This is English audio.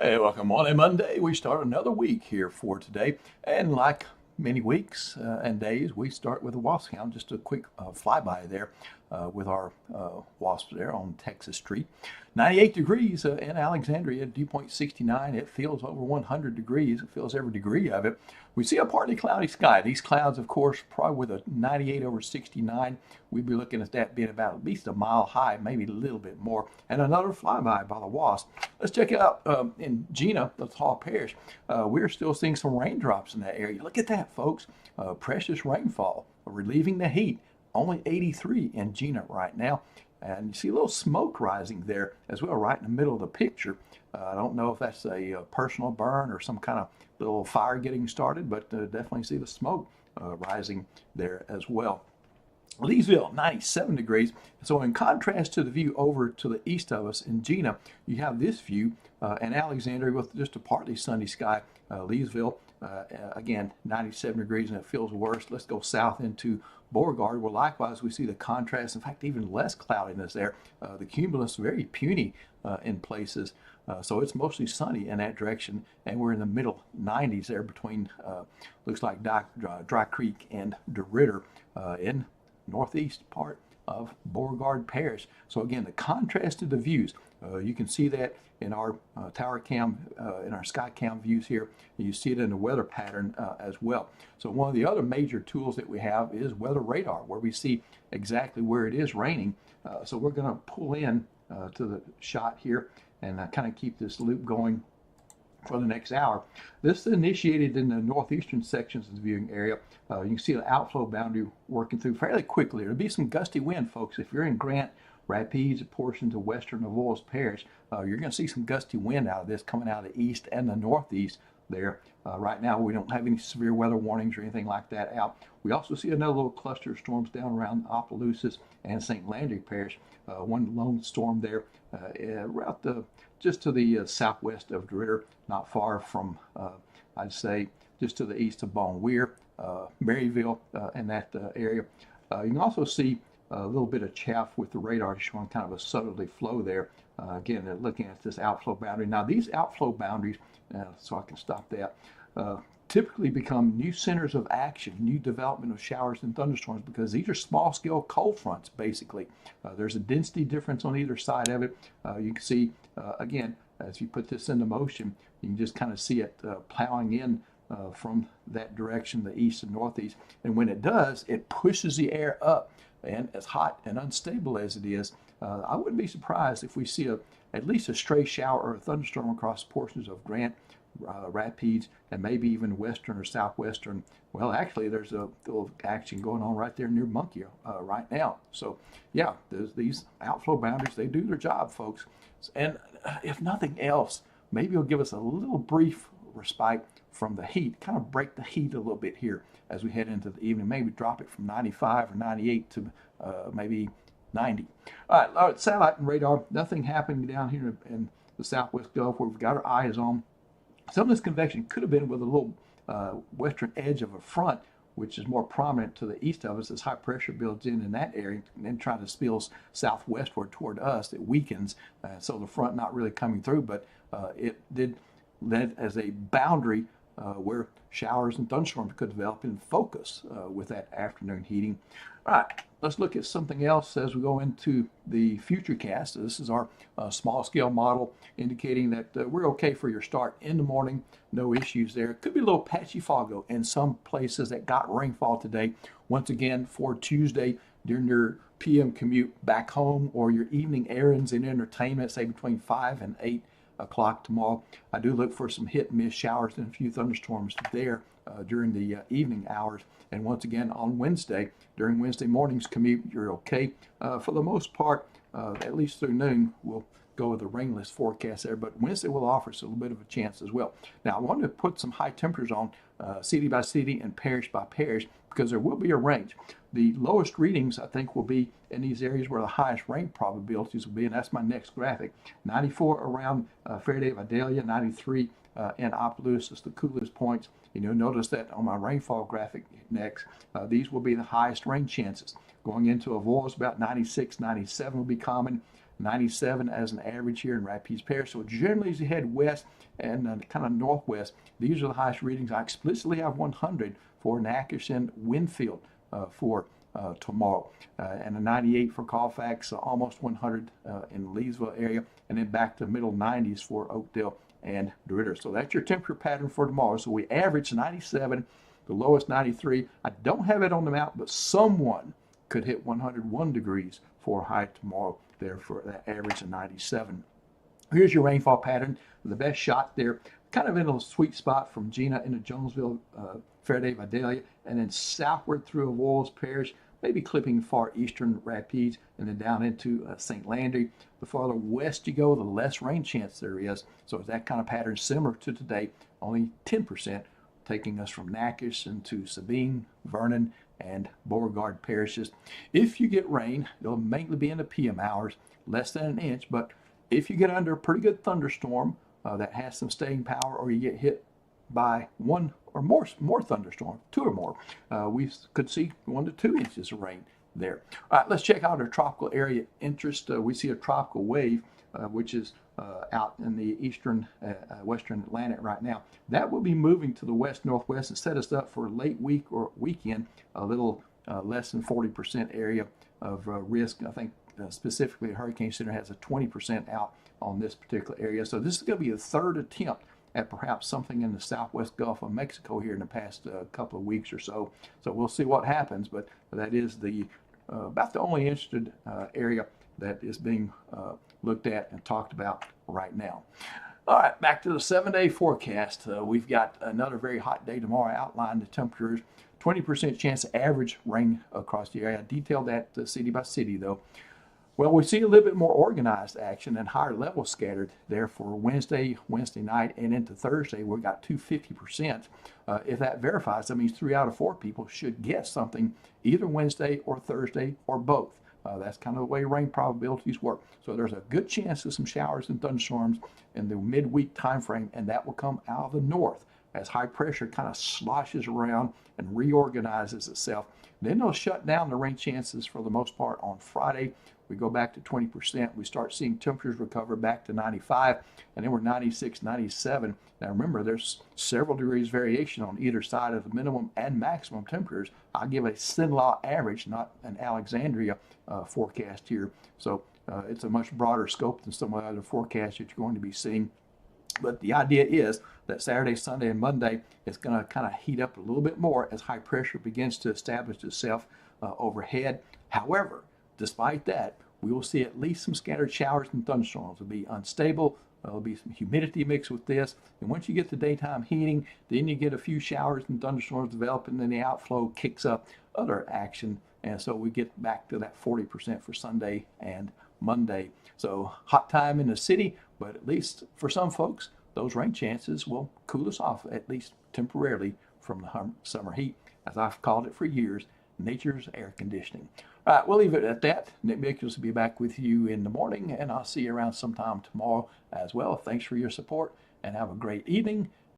Hey, welcome on a Monday. We start another week here for today. And like many weeks and days, we start with a wasp count. Just a quick flyby there with our wasps there on Texas Street. 98 degrees in Alexandria, dew point 69. It feels over 100 degrees. It feels every degree of it. We see a partly cloudy sky. These clouds, of course, probably with a 98 over 69, we'd be looking at that being about at least a mile high, maybe a little bit more. And another flyby by the wasp. Let's check it out in Jena, the Tall Parish. We're still seeing some raindrops in that area. Look at that, folks. Precious rainfall, relieving the heat. Only 83 in Jena right now. And you see a little smoke rising there as well, right in the middle of the picture. I don't know if that's a personal burn or some kind of little fire getting started, but definitely see the smoke rising there as well. Leesville, 97 degrees. So in contrast to the view over to the east of us in Jena, you have this view in Alexandria with just a partly sunny sky. Leesville, again, 97 degrees, and it feels worse. Let's go south into Beauregard, where likewise we see the contrast. In fact, even less cloudiness there. The cumulus very puny in places. So it's mostly sunny in that direction, and we're in the middle 90s there between, looks like Dry Creek and DeRidder in northeast part of Beauregard Parish. So again, the contrast to the views, you can see that in our tower cam, in our sky cam views here. You see it in the weather pattern as well. So one of the other major tools that we have is weather radar, where we see exactly where it is raining. So we're going to pull in to the shot here and kind of keep this loop going for the next hour. This is initiated in the northeastern sections of the viewing area. You can see the outflow boundary working through fairly quickly. There'll be some gusty wind, folks. If you're in Grant, Rapides, portions of western Avoyelles Parish, you're going to see some gusty wind out of this coming out of the east and the northeast there. Right now, we don't have any severe weather warnings or anything like that out. We also see another little cluster of storms down around Opelousas and St. Landry Parish. One lone storm there just to the southwest of DeRidder, not far from, I'd say, just to the east of Bon Weir, Maryville, in that area. You can also see a little bit of chaff with the radar showing kind of a southerly flow there. Again, they're looking at this outflow boundary. Now, these outflow boundaries, so I can stop that, typically become new centers of action, new development of showers and thunderstorms, because these are small-scale cold fronts, basically. There's a density difference on either side of it. You can see, again, as you put this into motion, you can just kind of see it plowing in from that direction, the east and northeast. And when it does, it pushes the air up. And as hot and unstable as it is, I wouldn't be surprised if we see at least a stray shower or a thunderstorm across portions of Grant, Rapides, and maybe even western or southwestern. Well, actually, there's a little action going on right there near Monkey right now. So, yeah, these outflow boundaries, they do their job, folks. And if nothing else, maybe it'll give us a little brief respite from the heat, kind of break the heat a little bit here as we head into the evening. Maybe drop it from 95 or 98 to maybe 90. All right, satellite and radar, nothing happening down here in the southwest Gulf where we've got our eyes on. Some of this convection could have been with a little western edge of a front, which is more prominent to the east of us as high pressure builds in that area and then trying to spill southwestward toward us. It weakens, so the front not really coming through, but it did led as a boundary where showers and thunderstorms could develop in focus with that afternoon heating. All right, let's look at something else as we go into the futurecast. This is our small scale model indicating that we're okay for your start in the morning. No issues there. Could be a little patchy fog though in some places that got rainfall today. Once again, for Tuesday during your PM commute back home or your evening errands and entertainment, say between 5 and 8 o'clock tomorrow. I do look for some hit and miss showers and a few thunderstorms there during the evening hours. And once again on Wednesday, during Wednesday morning's commute, you're okay. For the most part, at least through noon, we'll go with the rainless forecast there, but Wednesday will offer us a little bit of a chance as well. Now, I wanted to put some high temperatures on city by city and parish by parish because there will be a range. The lowest readings, I think, will be in these areas where the highest rain probabilities will be, and that's my next graphic. 94 around Faraday, Vidalia, 93 in Opelousas, the coolest points. And you'll notice that on my rainfall graphic next, these will be the highest rain chances. Going into Avoyelles, about 96, 97 will be common. 97 as an average here in Rapides Parish. So generally as you head west and kind of northwest, these are the highest readings. I explicitly have 100 for Natchitoches and Winfield for tomorrow, and a 98 for Colfax, almost 100 in the Leesville area, and then back to middle 90s for Oakdale and DeRidder. So that's your temperature pattern for tomorrow. So we average 97, the lowest 93. I don't have it on the map, but someone could hit 101 degrees for a high tomorrow there for that average of 97. Here's your rainfall pattern. The best shot there, kind of in a sweet spot from Jena into Jonesville, Faraday, Vidalia, and then southward through Avoyelles Parish, maybe clipping far eastern Rapides, and then down into St. Landry. The farther west you go, the less rain chance there is. So it's that kind of pattern similar to today, only 10%, taking us from Natchitoches into Sabine, Vernon, and Beauregard parishes. If you get rain, it'll mainly be in the PM hours, less than an inch, but if you get under a pretty good thunderstorm that has some staying power, or you get hit by one or more thunderstorms, two or more, we could see 1 to 2 inches of rain there. All right, let's check out our tropical area interest. We see a tropical wave, which is out in the eastern, western Atlantic right now. That will be moving to the west-northwest and set us up for a late week or weekend, a little less than 40% area of risk. I think specifically the Hurricane Center has a 20% out on this particular area. So this is going to be the third attempt at perhaps something in the southwest Gulf of Mexico here in the past couple of weeks or so. So we'll see what happens, but that is the about the only interested area that is being looked at and talked about right now. All right, back to the 7-day forecast. We've got another very hot day tomorrow. I outlined the temperatures, 20% chance of average rain across the area. I detailed that city by city, though. Well, we see a little bit more organized action and higher levels scattered there for Wednesday night, and into Thursday. We've got 250%. If that verifies, that means 3 out of 4 people should get something either Wednesday or Thursday or both. That's kind of the way rain probabilities work. So there's a good chance of some showers and thunderstorms in the midweek time frame, and that will come out of the north as high pressure kind of sloshes around and reorganizes itself. Then they'll shut down the rain chances for the most part on Friday. We go back to 20%. We start seeing temperatures recover back to 95, and then we're 96, 97. Now remember, there's several degrees variation on either side of the minimum and maximum temperatures. I'll give a Cenla average, not an Alexandria forecast here. So it's a much broader scope than some of the other forecasts that you're going to be seeing. But the idea is that Saturday, Sunday, and Monday is going to kind of heat up a little bit more as high pressure begins to establish itself overhead. However, despite that, we will see at least some scattered showers and thunderstorms. It'll be unstable. There'll be some humidity mixed with this. And once you get the daytime heating, then you get a few showers and thunderstorms developing, and then the outflow kicks up other action. And so we get back to that 40% for Sunday and Monday. So hot time in the city, but at least for some folks, those rain chances will cool us off, at least temporarily, from the summer heat. As I've called it for years, nature's air conditioning. All right, we'll leave it at that. Nick Mickels will be back with you in the morning, and I'll see you around sometime tomorrow as well. Thanks for your support, and have a great evening.